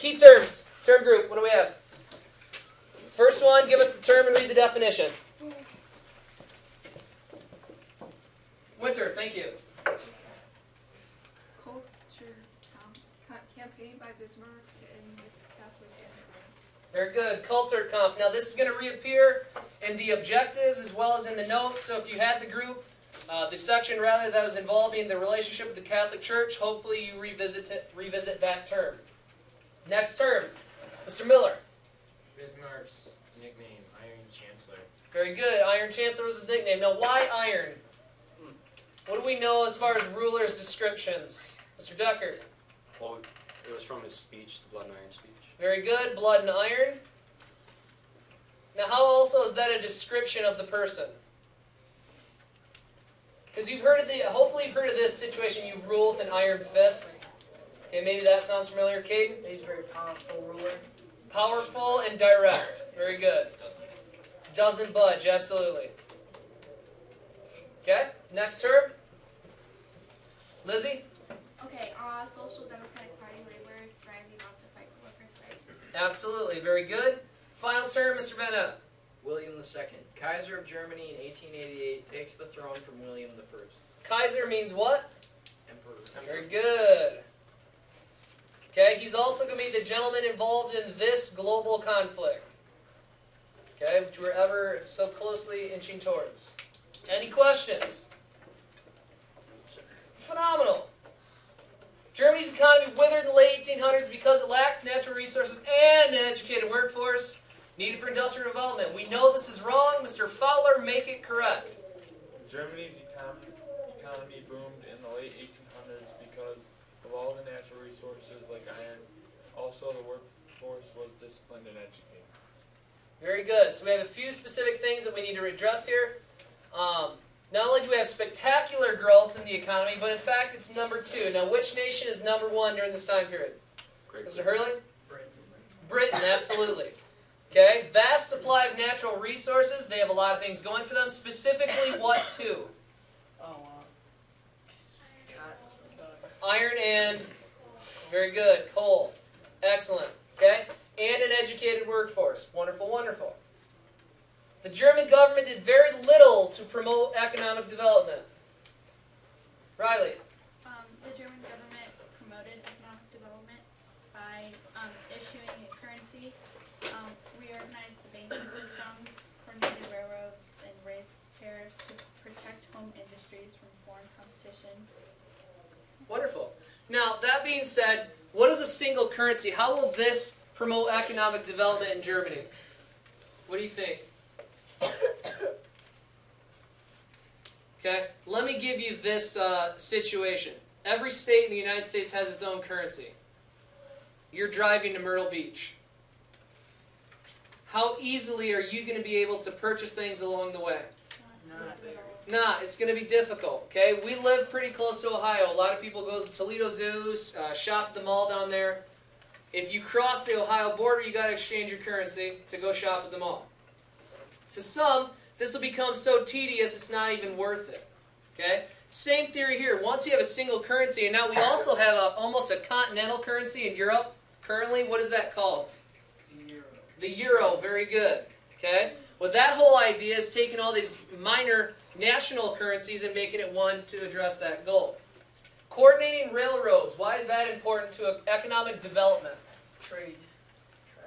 key terms. Term group, what do we have? First one, give us the term and read the definition. Winter, thank you. Culture campaign by Bismarck and Catholic Anne. Very good. Culture comp. Now this is going to reappear in the objectives as well as in the notes. So if you had the group, the section rather that was involving the relationship with the Catholic Church, hopefully you revisit that term. Next term, Mr. Miller. Bismarck's nickname, Iron Chancellor. Very good. Iron Chancellor was his nickname. Now why iron? What do we know as far as rulers' descriptions? Mr. Decker. Well, it was from his speech, the Blood and Iron speech. Very good. Blood and iron. Now how also is that a description of the person? Because you've heard of hopefully you've heard of this situation, you rule with an iron fist. Okay, maybe that sounds familiar. Caden? He's a very powerful ruler. Powerful and direct. Very good. Doesn't budge, absolutely. Okay, next term. Lizzie? Okay, Social Democratic Party laborers driving out to fight for workers' rights. Absolutely, very good. Final term, Mr. Bennett. William II, Kaiser of Germany in 1888, takes the throne from William I. Kaiser means what? Emperor. Very good. Okay, he's also going to be the gentleman involved in this global conflict. Okay, which we're ever so closely inching towards. Any questions? Phenomenal. Germany's economy withered in the late 1800s because it lacked natural resources and an educated workforce needed for industrial development. We know this is wrong. Mr. Fowler, make it correct. Germany's economy boomed in the late 1800s because of all the natural resources like iron. Also, the workforce was disciplined and educated. Very good. So we have a few specific things that we need to address here. Not only do we have spectacular growth in the economy, but in fact it's number 2. Now which nation is number 1 during this time period? Mr. Hurley? Britain, absolutely. Okay, vast supply of natural resources. They have a lot of things going for them. Specifically what two? Iron and, very good, coal. Excellent. Okay, and an educated workforce. Wonderful, wonderful. The German government did very little to promote economic development. Riley. The German government promoted economic development by issuing a currency, reorganized the banking systems, coordinated railroads, and raised tariffs to protect home industries from foreign competition. Wonderful. Now, that being said, what is a single currency? How will this promote economic development in Germany? What do you think? Okay, let me give you this situation. Every state in the United States has its own currency. You're driving to Myrtle Beach. How easily are you going to be able to purchase things along the way? Nah, it's going to be difficult. Okay, we live pretty close to Ohio. A lot of people go to Toledo Zoo, shop at the mall down there. If you cross the Ohio border, you got to exchange your currency to go shop at the mall. To some, this will become so tedious it's not even worth it. Okay? Same theory here. Once you have a single currency, and now we also have almost a continental currency in Europe currently. What is that called? The euro. Very good. Okay? Well, that whole idea is taking all these minor national currencies and making it one to address that goal. Coordinating railroads. Why is that important to economic development? Trade.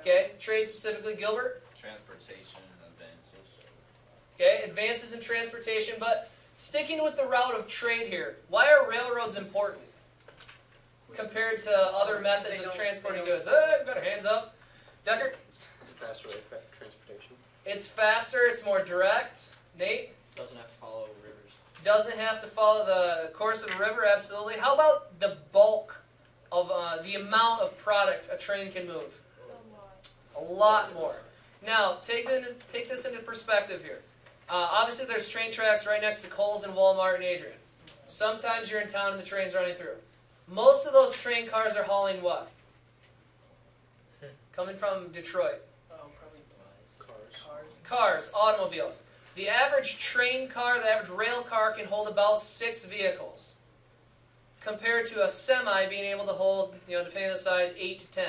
Okay? Trade specifically, Gilbert? Transportation advances. Okay, advances in transportation, but sticking with the route of trade here, why are railroads important compared to other methods of transporting goods? Hey, got our hands up. Decker? It's faster transportation. It's faster, it's more direct. Nate? Doesn't have to follow rivers. Doesn't have to follow the course of a river, absolutely. How about the bulk of the amount of product a train can move? A lot more. Now, take this into perspective here. Obviously, there's train tracks right next to Kohl's and Walmart and Adrian. Sometimes you're in town and the train's running through. Most of those train cars are hauling what? Coming from Detroit. Oh, probably Cars. Cars, automobiles. The average train car, the average rail car can hold about 6 vehicles. Compared to a semi being able to hold, depending on the size, 8 to 10.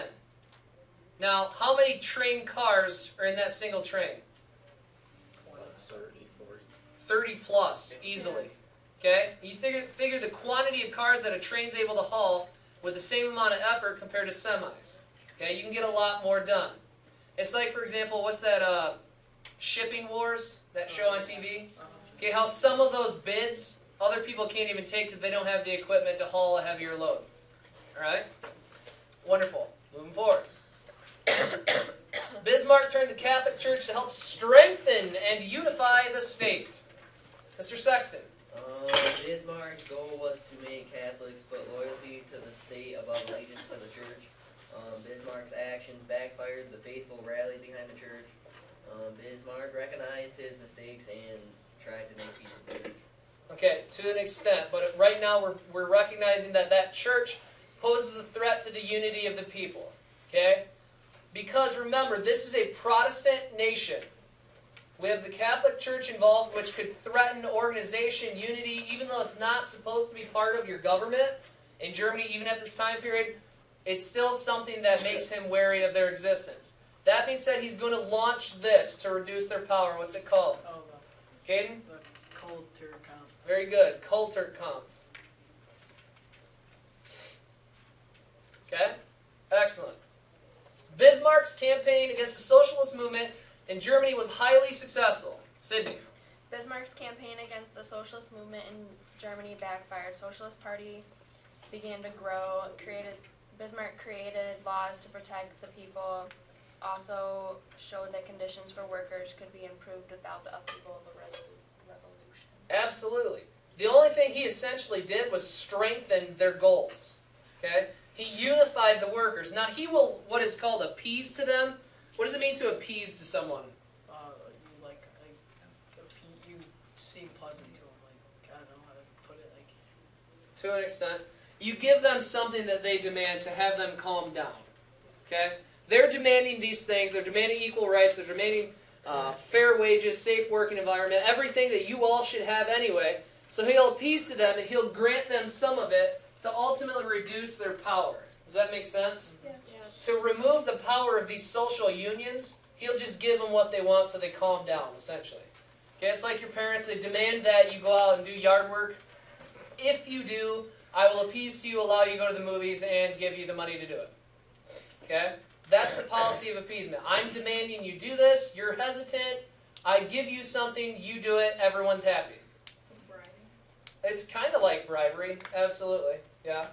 Now, how many train cars are in that single train? 30, 40. 30 plus, easily. Okay? You figure the quantity of cars that a train's able to haul with the same amount of effort compared to semis. Okay? You can get a lot more done. It's like, for example, what's that Shipping Wars, that show on TV? Okay, how some of those bids, other people can't even take because they don't have the equipment to haul a heavier load. Alright? Wonderful. Moving forward. Bismarck turned the Catholic Church to help strengthen and unify the state. Mr. Sexton. Bismarck's goal was to make Catholics put loyalty to the state above allegiance to the church. Bismarck's actions backfired. The faithful rallied behind the church. Bismarck recognized his mistakes and tried to make peace with the church. Okay, to an extent, but right now we're recognizing that that church poses a threat to the unity of the people. Okay? Because remember, this is a Protestant nation. We have the Catholic Church involved, which could threaten organization, unity, even though it's not supposed to be part of your government. In Germany, even at this time period, it's still something that makes him wary of their existence. That being said, he's going to launch this to reduce their power. What's it called? Oh, Caden? the Coulter Kampf. Very good. Coulter Kampf. Okay? Excellent. Bismarck's campaign against the socialist movement in Germany was highly successful. Sydney. Bismarck's campaign against the socialist movement in Germany backfired. Socialist Party began to grow. Bismarck created laws to protect the people. Also showed that conditions for workers could be improved without the upheaval of a revolution. Absolutely. The only thing he essentially did was strengthen their goals. Okay? He unified the workers. Now he will, what is called, appease to them. What does it mean to appease to someone? You seem pleasant to them. Like, I don't know how to put it. Like, to an extent. You give them something that they demand to have them calm down. Okay? They're demanding these things. They're demanding equal rights. They're demanding fair wages, safe working environment, everything that you all should have anyway. So he'll appease to them and he'll grant them some of it to ultimately reduce their power. Does that make sense? Yes. To remove the power of these social unions, he'll just give them what they want so they calm down, essentially. Okay, it's like your parents, they demand that you go out and do yard work. If you do, I will appease to you, allow you to go to the movies, and give you the money to do it. Okay? That's the policy of appeasement. I'm demanding you do this, you're hesitant, I give you something, you do it, everyone's happy. It's kind of like bribery, absolutely, yeah.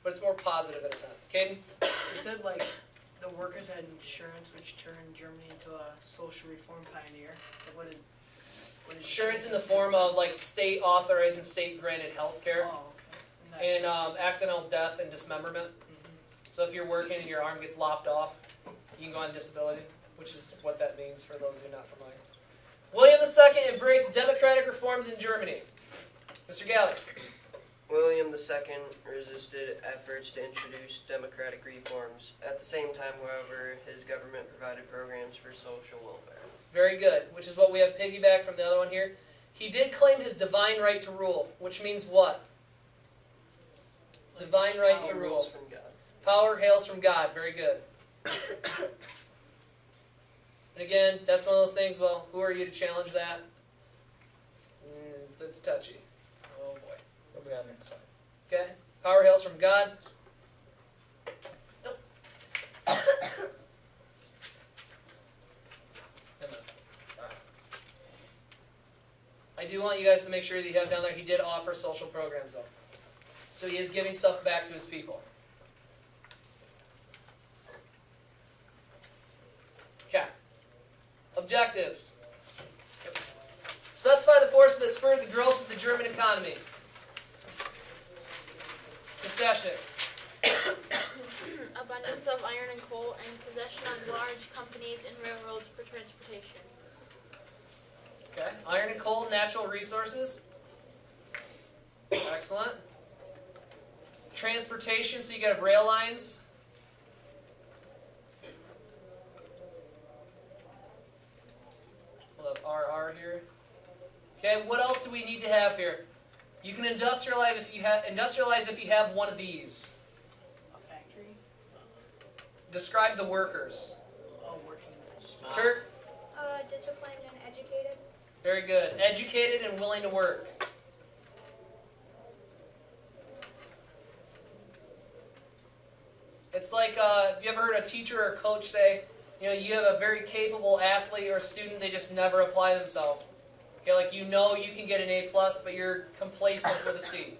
But it's more positive in a sense. Caden? you said like the workers had insurance, which turned Germany into a social reform pioneer. What did Insurance in the form of like state authorized and state granted health care. Oh, okay. And accidental death and dismemberment. So if you're working and your arm gets lopped off, you can go on disability, which is what that means for those of you not familiar. William II embraced democratic reforms in Germany. Mr. Galley. William II resisted efforts to introduce democratic reforms. At the same time, however, his government provided programs for social welfare. Very good, which is what we have piggyback from the other one here. He did claim his divine right to rule, which means what? Divine right to rule. From God. Power hails from God. Very good. And again, that's one of those things, well, who are you to challenge that? It's touchy. Oh boy. What we got next slide? Okay. Power hails from God. Nope. I do want you guys to make sure that you have down there, he did offer social programs though. So he is giving stuff back to his people. Okay. Objectives. Specify the forces that spurred the growth of the German economy. Ms. Stashnik. Abundance of iron and coal and possession of large companies and railroads for transportation. Okay. Iron and coal, natural resources. Excellent. Transportation, so you got rail lines. We'll have RR here. Okay, what else do we need to have here? You can industrialize if you have one of these. A factory. describe the workers. Oh, working. Turk? Disciplined and educated. Very good. Educated and willing to work. It's like, have you ever heard a teacher or a coach say, you have a very capable athlete or student, they just never apply themselves. Okay, like you can get an A+, but you're complacent with a C.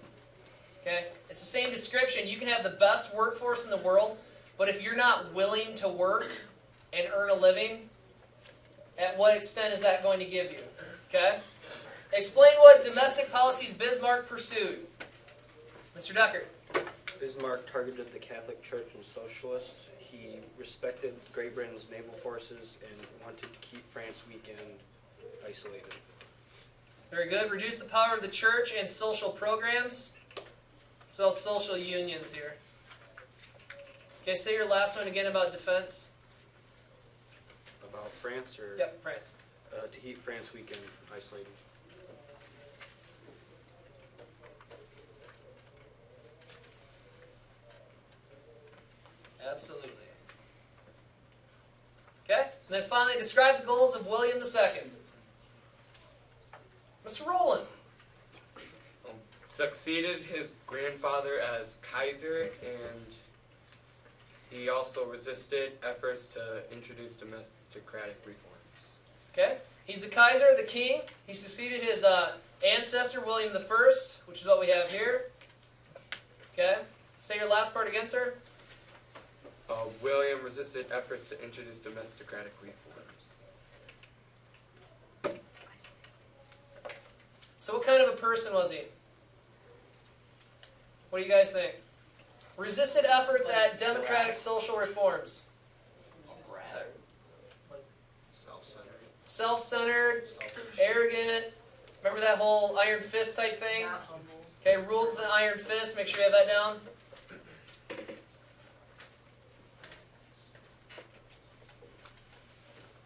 Okay? It's the same description. You can have the best workforce in the world, but if you're not willing to work and earn a living, at what extent is that going to give you? Okay? Explain what domestic policies Bismarck pursued. Mr. Decker. Bismarck targeted the Catholic Church and socialists. He respected Great Britain's naval forces and wanted to keep France weak and isolated. Very good. Reduce the power of the church and social programs, as well as social unions here. Okay, say your last one again about defense. About France, or Yep, France. to keep France weak and isolated. Absolutely. Okay, and then finally describe the goals of William II. Mr. Rowland. Succeeded his grandfather as Kaiser, and he also resisted efforts to introduce democratic reforms. Okay, he's the Kaiser, the king. He succeeded his ancestor, William I, which is what we have here. Okay, say your last part again, sir. William resisted efforts to introduce democratic reforms. So what kind of a person was he? What do you guys think? Resisted efforts at democratic social reforms. Self-centered. Self-centered, arrogant. Remember that whole iron fist type thing? Not humble. Okay, ruled with an iron fist. Make sure you have that down.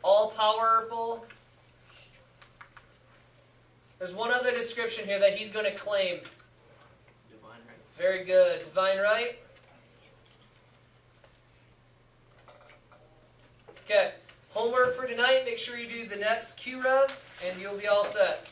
All powerful. There's one other description here that he's going to claim. Divine right. Very good. Divine right. Okay. Homework for tonight. Make sure you do the next Q-Rev, and you'll be all set.